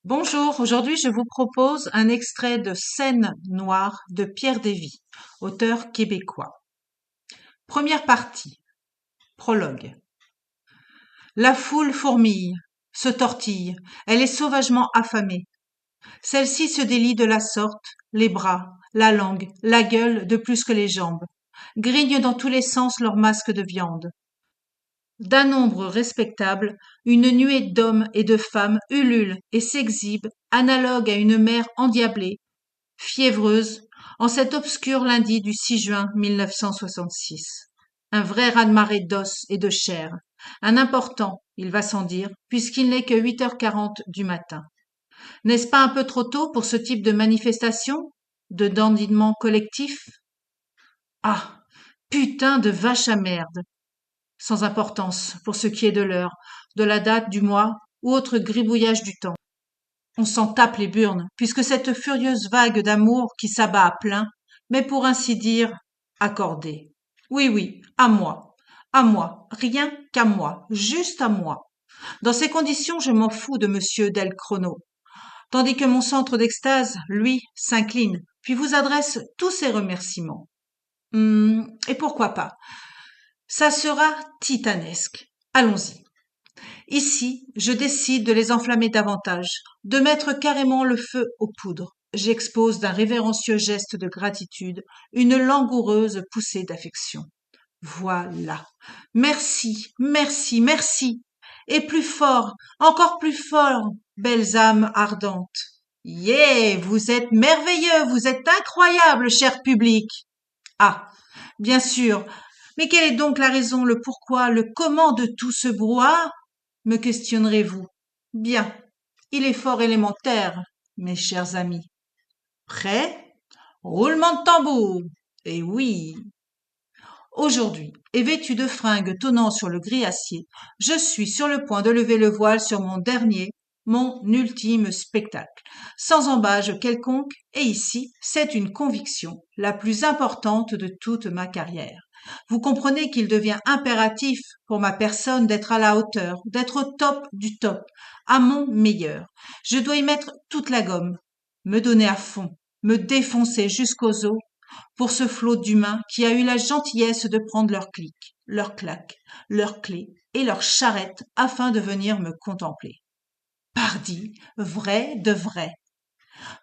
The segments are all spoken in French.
Bonjour, aujourd'hui je vous propose un extrait de Scène noire de Pierre Davy, auteur québécois. Première partie, prologue. La foule fourmille, se tortille, elle est sauvagement affamée. Celle-ci se délie de la sorte, les bras, la langue, la gueule de plus que les jambes, grigne dans tous les sens leur masque de viande. D'un nombre respectable, une nuée d'hommes et de femmes ulule et s'exhibe, analogue à une mer endiablée, fiévreuse, en cet obscur lundi du 6 juin 1966. Un vrai raz-de-marée d'os et de chair. Un important, il va sans dire, puisqu'il n'est que 8h40 du matin. N'est-ce pas un peu trop tôt pour ce type de manifestation? De dandinement collectif? Ah, putain de vache à merde! Sans importance pour ce qui est de l'heure, de la date, du mois ou autre gribouillage du temps. On s'en tape les burnes, puisque cette furieuse vague d'amour qui s'abat à plein m'est pour ainsi dire accordée. Oui, oui, à moi, rien qu'à moi, juste à moi. Dans ces conditions, je m'en fous de monsieur Del Chrono, tandis que mon centre d'extase, lui, s'incline, puis vous adresse tous ses remerciements. Et pourquoi pas? Ça sera titanesque. Allons-y. Ici, je décide de les enflammer davantage, de mettre carrément le feu aux poudres. J'expose d'un révérencieux geste de gratitude une langoureuse poussée d'affection. Voilà. Merci, merci, merci. Et plus fort, encore plus fort, belles âmes ardentes. Yeah, vous êtes merveilleux, vous êtes incroyable, cher public. Ah, bien sûr. Mais quelle est donc la raison, le pourquoi, le comment de tout ce brouhaha? Me questionnerez-vous. Bien, il est fort élémentaire, mes chers amis. Prêt? Roulement de tambour. Et oui. Aujourd'hui, et vêtu de fringues tonnant sur le gris acier, je suis sur le point de lever le voile sur mon ultime spectacle, sans embâge quelconque, et ici, c'est une conviction, la plus importante de toute ma carrière. Vous comprenez qu'il devient impératif pour ma personne d'être à la hauteur, d'être au top du top, à mon meilleur. Je dois y mettre toute la gomme, me donner à fond, me défoncer jusqu'aux os pour ce flot d'humains qui a eu la gentillesse de prendre leurs clics, leurs claques, leurs clés et leurs charrettes afin de venir me contempler. Pardi, vrai de vrai.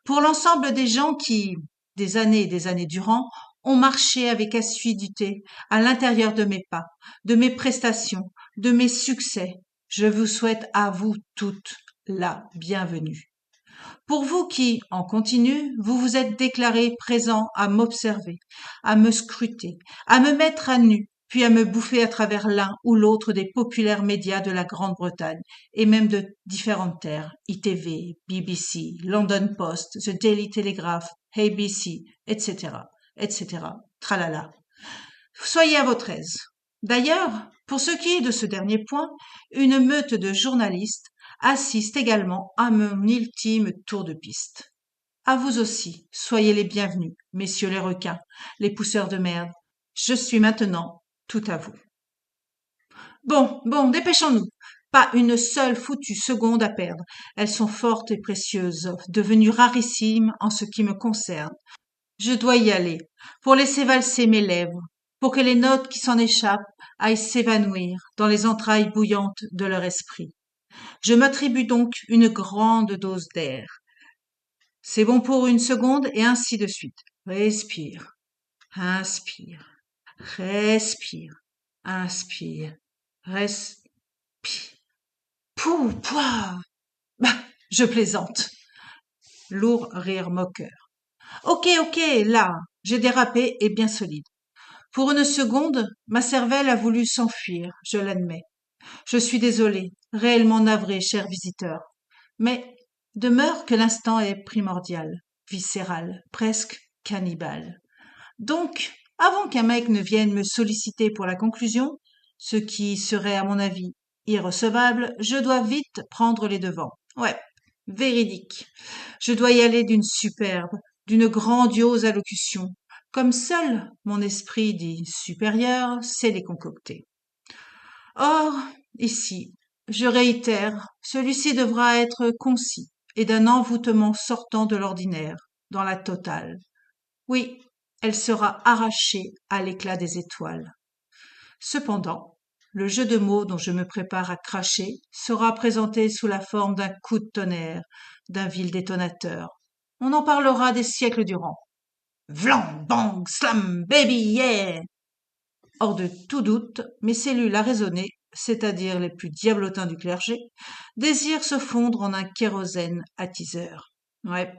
Pour l'ensemble des gens qui, des années et des années durant, ont marché avec assiduité à l'intérieur de mes pas, de mes prestations, de mes succès, je vous souhaite à vous toutes la bienvenue. Pour vous qui, en continu, vous vous êtes déclarés présents à m'observer, à me scruter, à me mettre à nu, puis à me bouffer à travers l'un ou l'autre des populaires médias de la Grande-Bretagne et même de différentes terres, ITV, BBC, London Post, The Daily Telegraph, ABC, etc., etc., tralala. Soyez à votre aise. D'ailleurs, pour ce qui est de ce dernier point, une meute de journalistes assiste également à mon ultime tour de piste. À vous aussi, soyez les bienvenus, messieurs les requins, les pousseurs de merde. Je suis maintenant tout à vous. Bon, dépêchons-nous. Pas une seule foutue seconde à perdre. Elles sont fortes et précieuses, devenues rarissimes en ce qui me concerne. Je dois y aller, pour laisser valser mes lèvres, pour que les notes qui s'en échappent aillent s'évanouir dans les entrailles bouillantes de leur esprit. Je m'attribue donc une grande dose d'air. C'est bon pour une seconde et ainsi de suite. Respire, inspire, respire, inspire, respire. Pouh, pouah. Bah, je plaisante. Lourd rire moqueur. Ok, là, j'ai dérapé et bien solide. Pour une seconde, ma cervelle a voulu s'enfuir, je l'admets. Je suis désolé, réellement navré, cher visiteur. Mais demeure que l'instant est primordial, viscéral, presque cannibale. Donc, avant qu'un mec ne vienne me solliciter pour la conclusion, ce qui serait à mon avis irrecevable, je dois vite prendre les devants. Ouais, véridique. Je dois y aller d'une superbe, d'une grandiose allocution, comme seul mon esprit dit supérieur sait les concocter. Or, ici, je réitère, celui-ci devra être concis et d'un envoûtement sortant de l'ordinaire, dans la totale. Oui, elle sera arrachée à l'éclat des étoiles. Cependant, le jeu de mots dont je me prépare à cracher sera présenté sous la forme d'un coup de tonnerre, d'un vil détonateur. On en parlera des siècles durant. Vlan, bang, slam, baby, yeah! Hors de tout doute, mes cellules arraisonnées, c'est-à-dire les plus diablotins du clergé, désirent se fondre en un kérosène attiseur. Ouais.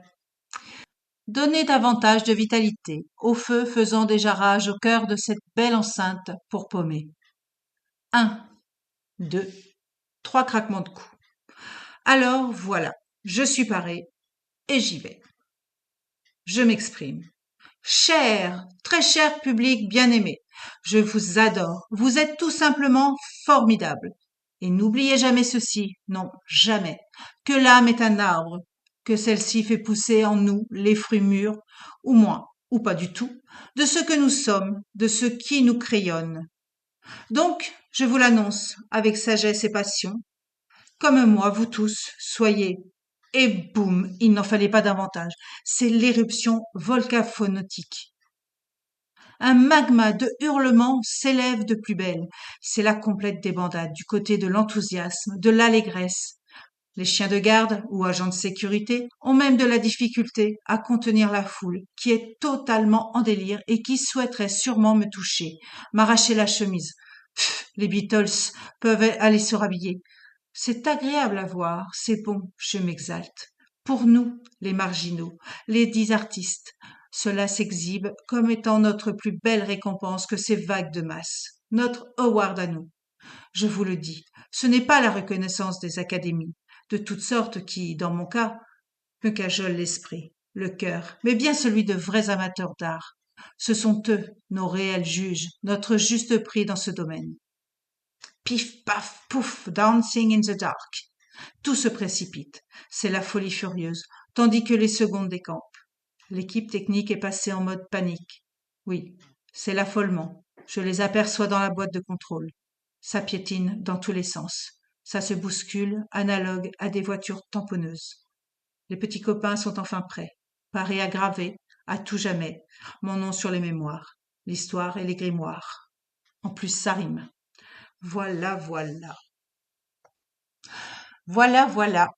Donner davantage de vitalité au feu faisant déjà rage au cœur de cette belle enceinte pour paumer. 1, 2, 3 craquements de coups. Alors voilà, je suis paré et j'y vais. Je m'exprime. Cher, très cher public bien-aimé, je vous adore. Vous êtes tout simplement formidable. Et n'oubliez jamais ceci, non, jamais, que l'âme est un arbre, que celle-ci fait pousser en nous les fruits mûrs, ou moins, ou pas du tout, de ce que nous sommes, de ce qui nous crayonne. Donc, je vous l'annonce avec sagesse et passion, comme moi, vous tous, soyez. Et boum, il n'en fallait pas davantage. C'est l'éruption volcaphonotique. Un magma de hurlements s'élève de plus belle. C'est la complète débandade du côté de l'enthousiasme, de l'allégresse. Les chiens de garde ou agents de sécurité ont même de la difficulté à contenir la foule qui est totalement en délire et qui souhaiterait sûrement me toucher, m'arracher la chemise. Pff, les Beatles peuvent aller se rhabiller. C'est agréable à voir, c'est bon, je m'exalte. Pour nous, les marginaux, les 10 artistes, cela s'exhibe comme étant notre plus belle récompense que ces vagues de masse, notre award à nous. Je vous le dis, ce n'est pas la reconnaissance des académies, de toutes sortes qui, dans mon cas, me cajolent l'esprit, le cœur, mais bien celui de vrais amateurs d'art. Ce sont eux, nos réels juges, notre juste prix dans ce domaine. Pif, paf, pouf, dancing in the dark. Tout se précipite. C'est la folie furieuse, tandis que les secondes décampent. L'équipe technique est passée en mode panique. Oui, c'est l'affolement. Je les aperçois dans la boîte de contrôle. Ça piétine dans tous les sens. Ça se bouscule, analogue à des voitures tamponneuses. Les petits copains sont enfin prêts, parés à graver, à tout jamais, mon nom sur les mémoires, l'histoire et les grimoires. En plus, ça rime. Voilà, voilà. Voilà, voilà.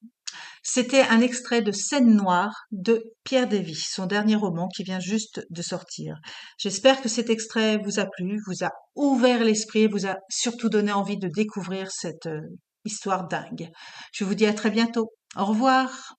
C'était un extrait de Scène noire de Pierre Davy, son dernier roman qui vient juste de sortir. J'espère que cet extrait vous a plu, vous a ouvert l'esprit, vous a surtout donné envie de découvrir cette histoire dingue. Je vous dis à très bientôt. Au revoir.